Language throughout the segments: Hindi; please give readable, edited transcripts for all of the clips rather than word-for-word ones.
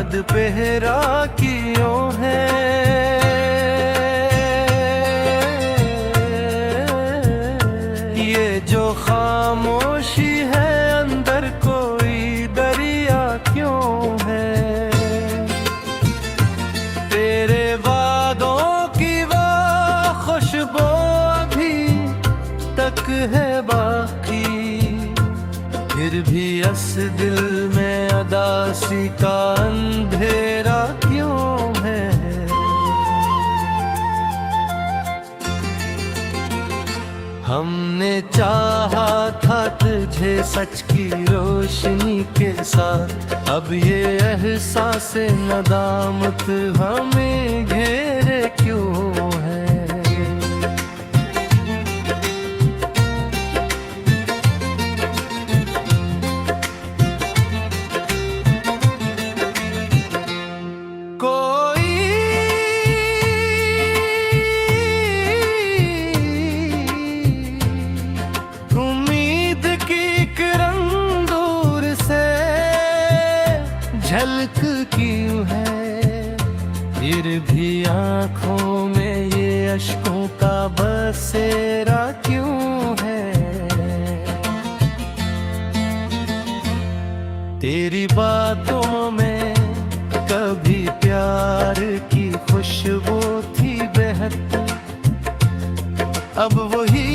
याद पहरा क्यों है। ये जो खामोशी है अंदर कोई दरिया क्यों है। तेरे वादों की वो खुशबू अभी तक है बाकी, फिर भी इस दिल में अदासी का अंधेरा क्यों है। हमने चाहा था तुझे सच की रोशनी के साथ, अब ये एहसास नदामत हमें घेरे क्यों है। झलक क्यों है, फिर भी आँखों में ये अश्कों का बसेरा क्यों है। तेरी बातों में कभी प्यार की खुशबू थी बहती, अब वही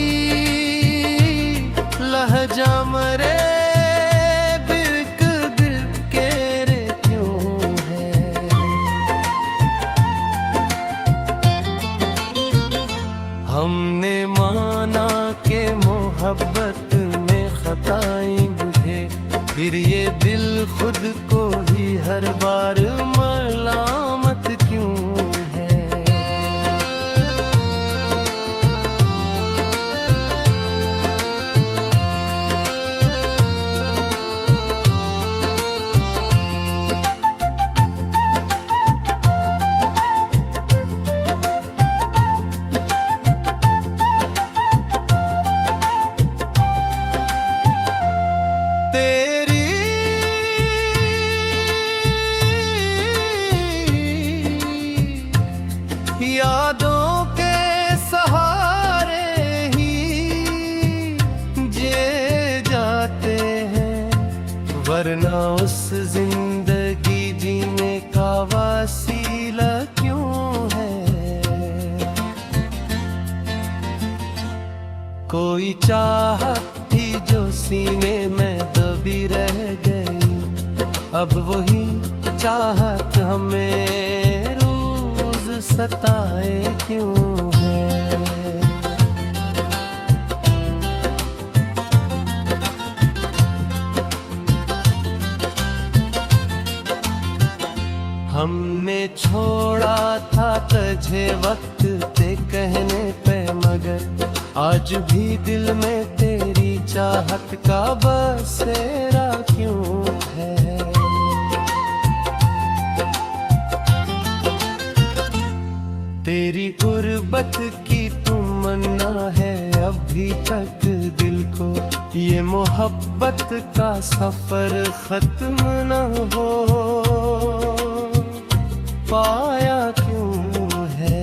लहजा मरे हमने माना के मोहब्बत में खताएं बुझे, फिर ये दिल खुद को ही हर बार मलामत क्यों है। यादों के सहारे ही जे जाते हैं, वरना उस जिंदगी जीने का वसीला क्यों है। कोई चाहत थी जो सीने में दबी रह गई, अब वही चाहत हमें सताए क्यों है। हमने छोड़ा था तुझे वक्त ते कहने पे, मगर आज भी दिल में तेरी चाहत का बसेरा क्यों है। तेरी गुर्बत की तमन्ना है अभी तक दिल को, ये मोहब्बत का सफर खत्म न हो पाया क्यों है।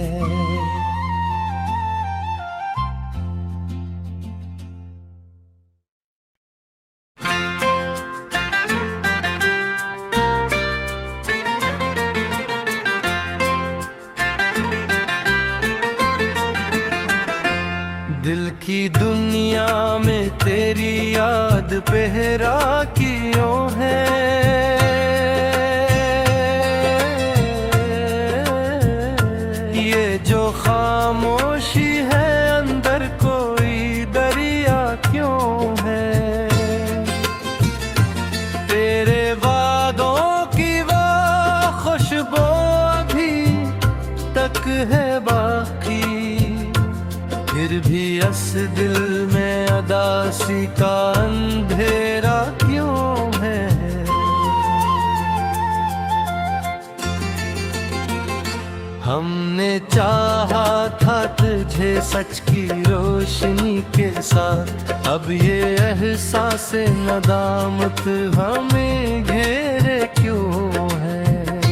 दिल की दुनिया में तेरी याद पहरा क्यों है। ये जो खामोशी है अंदर कोई दरिया क्यों है। तेरे वादों की वो खुशबू अभी तक है बाकी, फिर भी इस दिल में अदासी का अंधेरा क्यों है। हमने चाहा था तुझे सच की रोशनी के साथ, अब ये एहसास नदामत हमें घेरे क्यों है।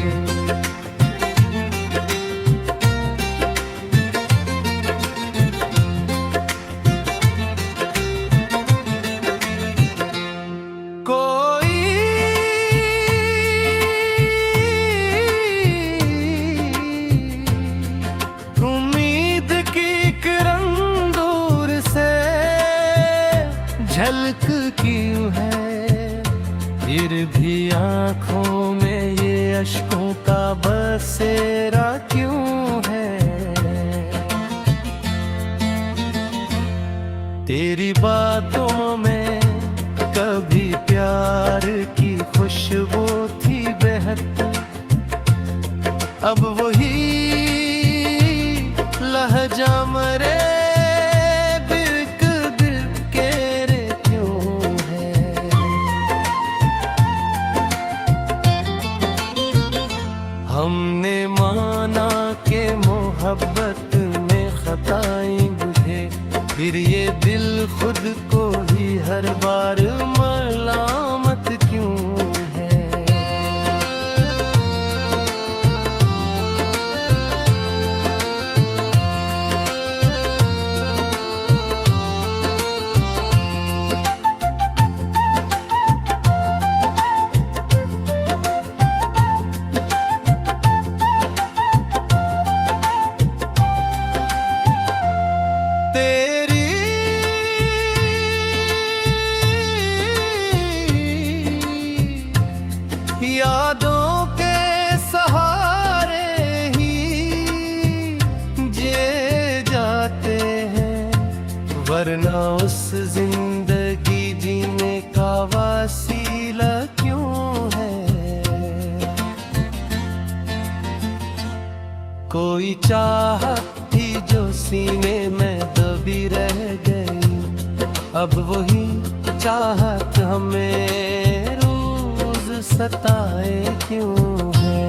अश्कों का बसेरा क्यों है। तेरी बातों में कभी प्यार की खुशबू थी बहत, अब वही लहजा मरे बिक दिल के रे क्यों है। हमने माना के मोहब्बत में खताएं बुझे, फिर ये दिल खुद को ही हर बार मलामत क्यों है। यादों के सहारे ही जिए जाते हैं, वरना उस जिंदगी जीने का वसीला क्यों है। कोई चाहत थी जो सीने में दबी रह गई, अब वही चाहत हमें सताए क्यों है।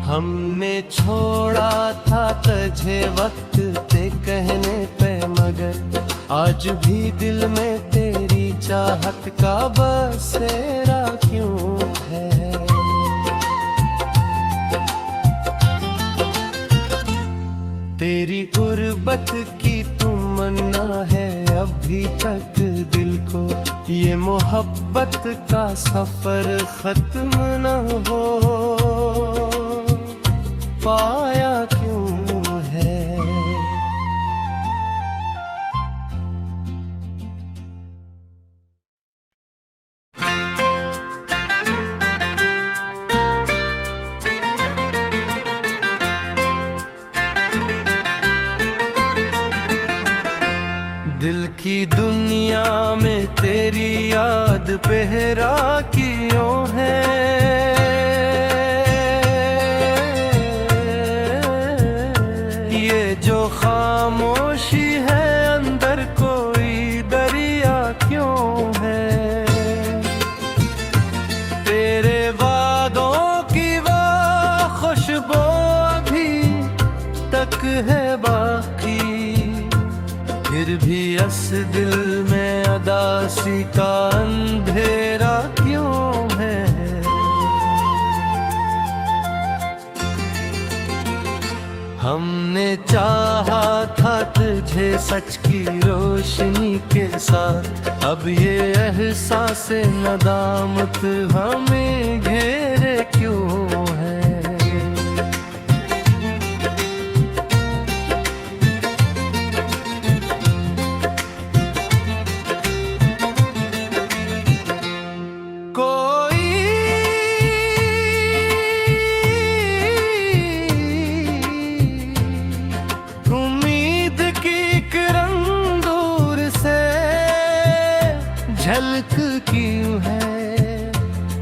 हमने छोड़ा था तुझे वक्त ते कहने पे, मगर आज भी दिल में तेरी चाहत का बसेरा क्यों है। तेरी गुर्बत की तमन्ना है अभी तक दिल को, ये मोहब्बत का सफर खत्म न हो पाया क्यों है। दिल की दुनिया में तेरी याद पहरा क्यों है। ये जो खामोशी है अंदर कोई दरिया क्यों है। तेरे वादों की वो खुशबू अभी तक है बाकी, फिर भी अस दिल में अदासी का अंधेरा क्यों है। हमने चाहा था तुझे सच की रोशनी के साथ, अब ये एहसास नदामत हमें घेरे क्यों है। झलक क्यों है,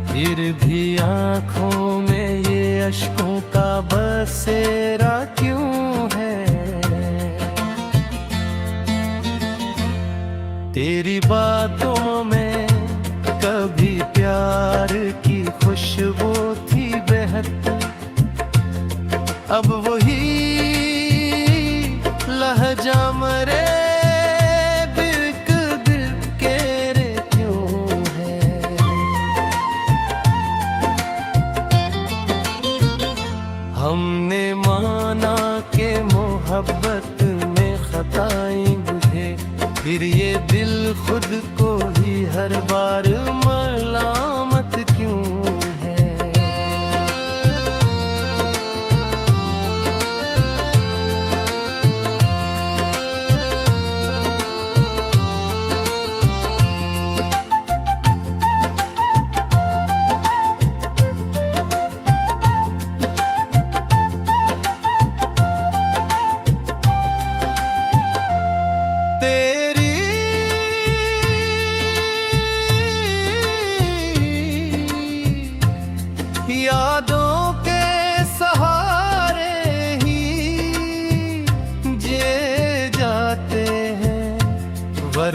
फिर भी आँखों में ये अश्कों का बसेरा क्यों है। तेरी बातों में कभी प्यार की खुशबू थी बहत, अब वही लहजा मरे हमने माना के मोहब्बत में खताएं बुझे, फिर ये दिल खुद को ही हर बार मलामत क्यों है।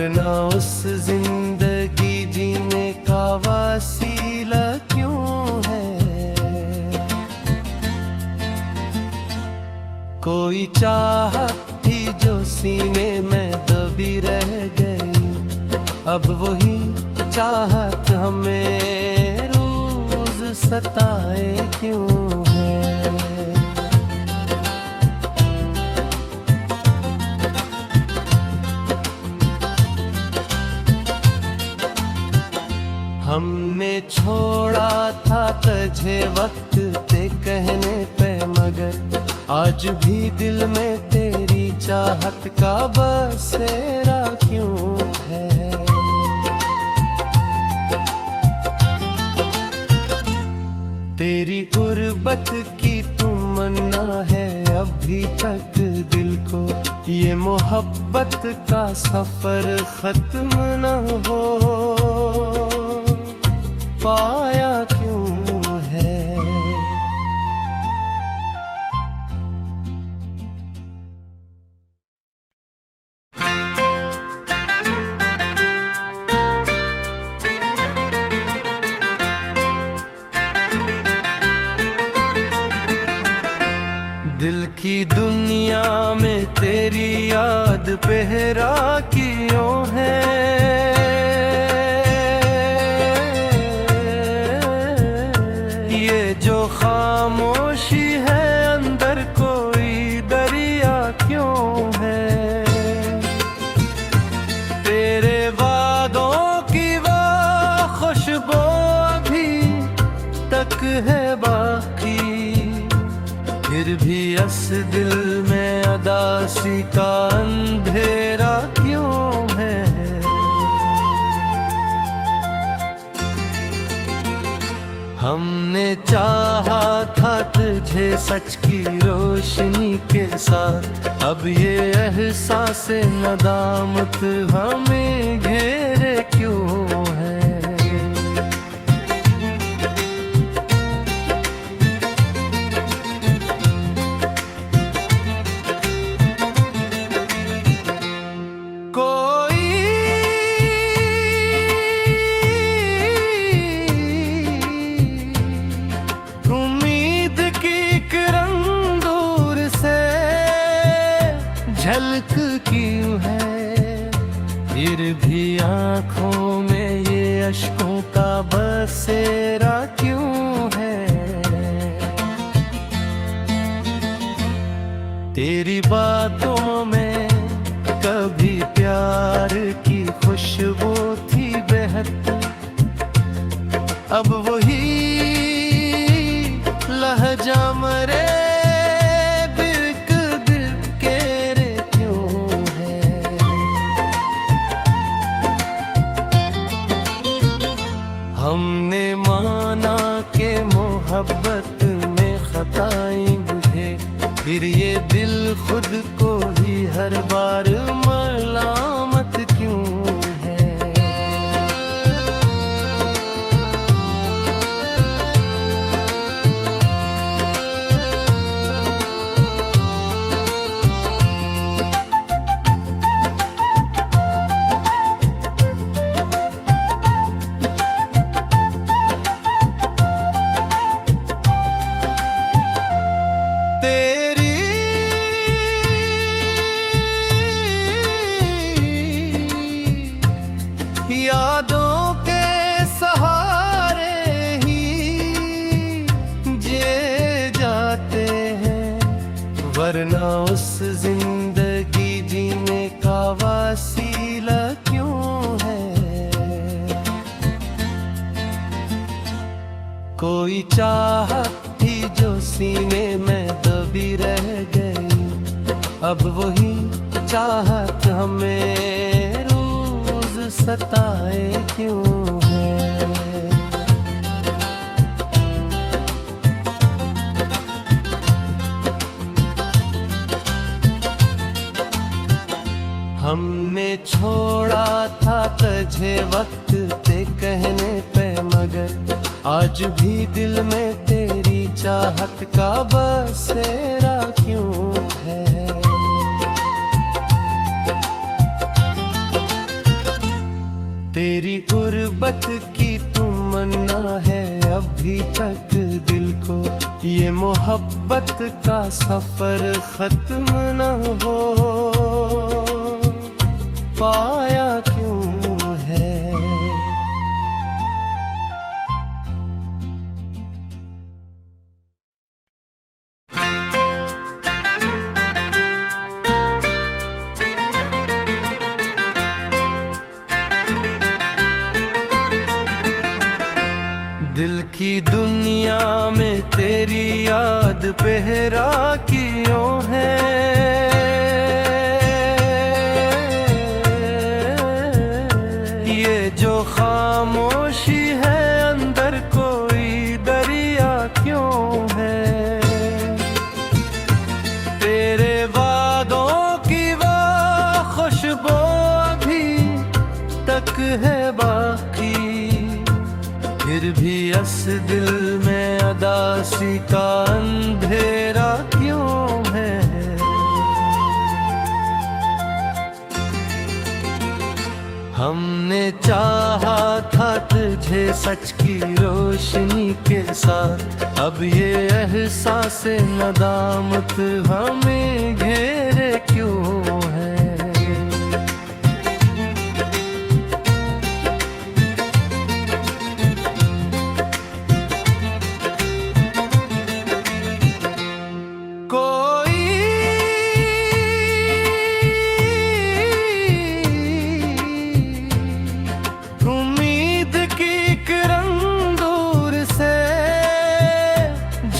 वरना उस जिंदगी जीने का वसीला क्यों है। कोई चाहत थी जो सीने में दबी रह गई, अब वही चाहत हमें रोज सताए क्यों है। हमने छोड़ा था तुझे वक्त ते कहने पे, मगर आज भी दिल में तेरी चाहत का बसेरा क्यों है। तेरी गुर्बत की तमन्ना है अभी तक दिल को, ये मोहब्बत का सफर खत्म न हो पाया क्यों है। दिल की दुनिया में तेरी याद पहरा क्यों है। ये जो खामोशी है अंदर कोई दरिया क्यों है। तेरे वादों की वो खुशबू अभी तक है बाकी, फिर भी इस दिल में अदासी का अंधेरा क्यों है। हमने चाहा था तुझे सच की रोशनी के साथ, अब ये एहसास नदामत हमें घेरे क्यों है। झलक क्यों है, फिर भी आँखों में ये अश्कों का बसेरा क्यों है। तेरी बातों में कभी प्यार की खुशबू थी बहती, अब वही लहजा मरे हमने माना के मोहब्बत में खताई मुझे, फिर ये दिल खुद को ही हर बार मलामत क्यों है। यादों के सहारे ही जिए जाते हैं, वरना उस जिंदगी जीने का वसीला क्यों है। कोई चाहत थी जो सीने में दबी रह गई, अब वही चाहत हमें सताए क्यों है। हमने छोड़ा था तुझे वक्त ते कहने पे, मगर आज भी दिल में तेरी चाहत का बसेरा क्यों है। गुर्बत की तमन्ना है अभी तक दिल को, ये मोहब्बत का सफर खत्म न हो पाया क्यों है। दिल की दुनिया में तेरी याद पहरा क्यों है, ये जो खामोशी है अंदर कोई दरिया क्यों है। तेरे वादों की वो खुशबू अभी तक है बाकी, फिर भी इस दिल में अदासी का अंधेरा क्यों है। हमने चाहा था तुझे सच की रोशनी के साथ, अब ये एहसास नदामत हमें घेरे क्यों है।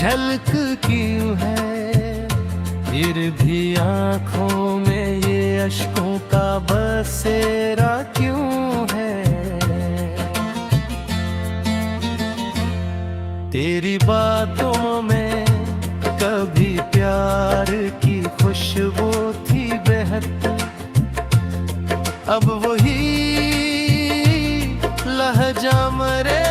झलक क्यों है, फिर भी आँखों में ये अश्कों का बसेरा क्यों है। तेरी बातों में कभी प्यार की खुशबू थी बहत, अब वही लहजा मरे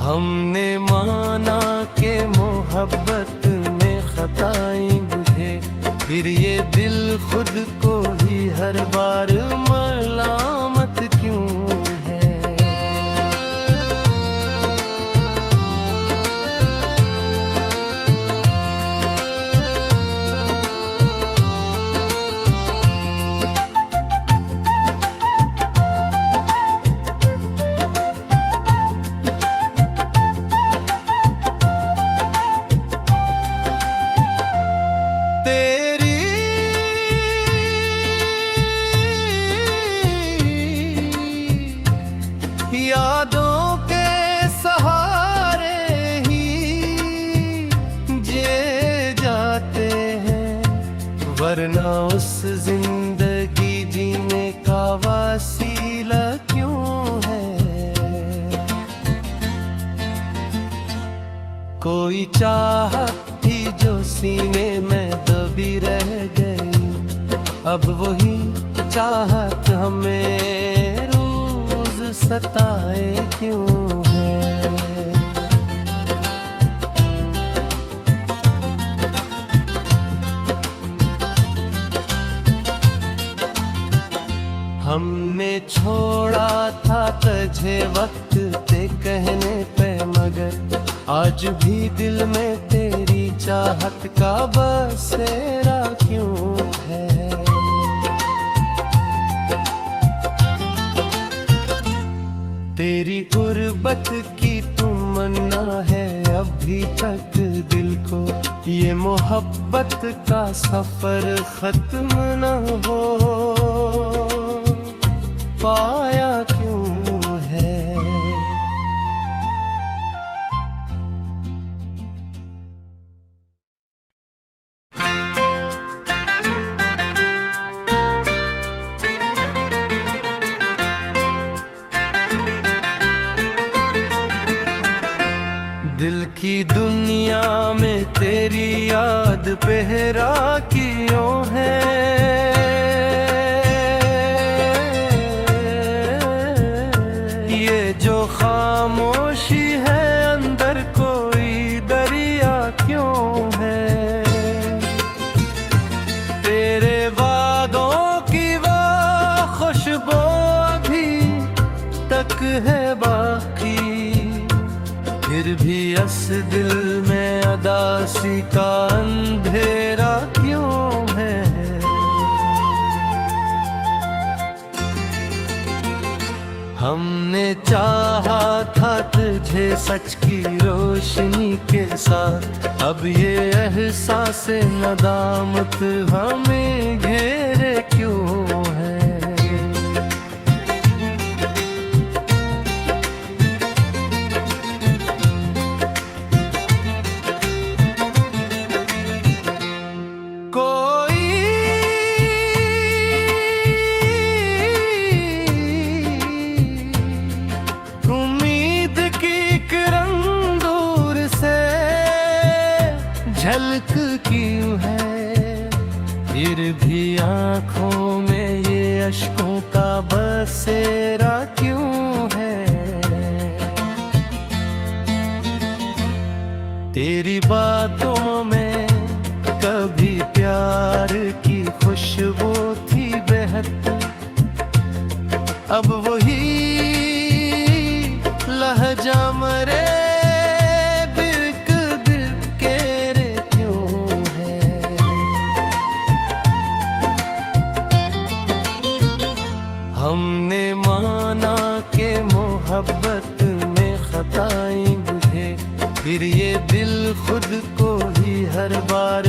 हमने माना के मोहब्बत में खताएं बुझे, फिर ये दिल खुद को ही हर बार मलामत क्यों है। यादों के सहारे ही जे जाते हैं, वरना उस जिंदगी जीने का वसीला क्यों है। कोई चाहत थी जो सीने में दबी रह गई, अब वही चाहत हमें सताए क्यों है। हमने छोड़ा था तुझे वक्त ते कहने पे, मगर आज भी दिल में तेरी चाहत का बसेरा क्यों है। तेरी गुर्बत की तमन्ना है अभी तक दिल को, ये मोहब्बत का सफर खत्म न हो पाया क्यों है। दिल की दुनिया में तेरी याद पहरा क्यों है, ये जो खामोशी है अंदर कोई दरिया क्यों है। फिर भी अस दिल में अदासी का अंधेरा क्यों है। हमने चाहा था तुझे सच की रोशनी के साथ, अब ये एहसास नदामत हमें घेरे क्यों है। झलक क्यों है फिर भी आँखों में ये अश्कों का बसेरा क्यों है। तेरी बातों में कभी प्यार की खुशबू थी बहती, अब वही लहजा मरे हमने माना के मोहब्बत में खताएं बुझे, फिर ये दिल खुद को ही हर बार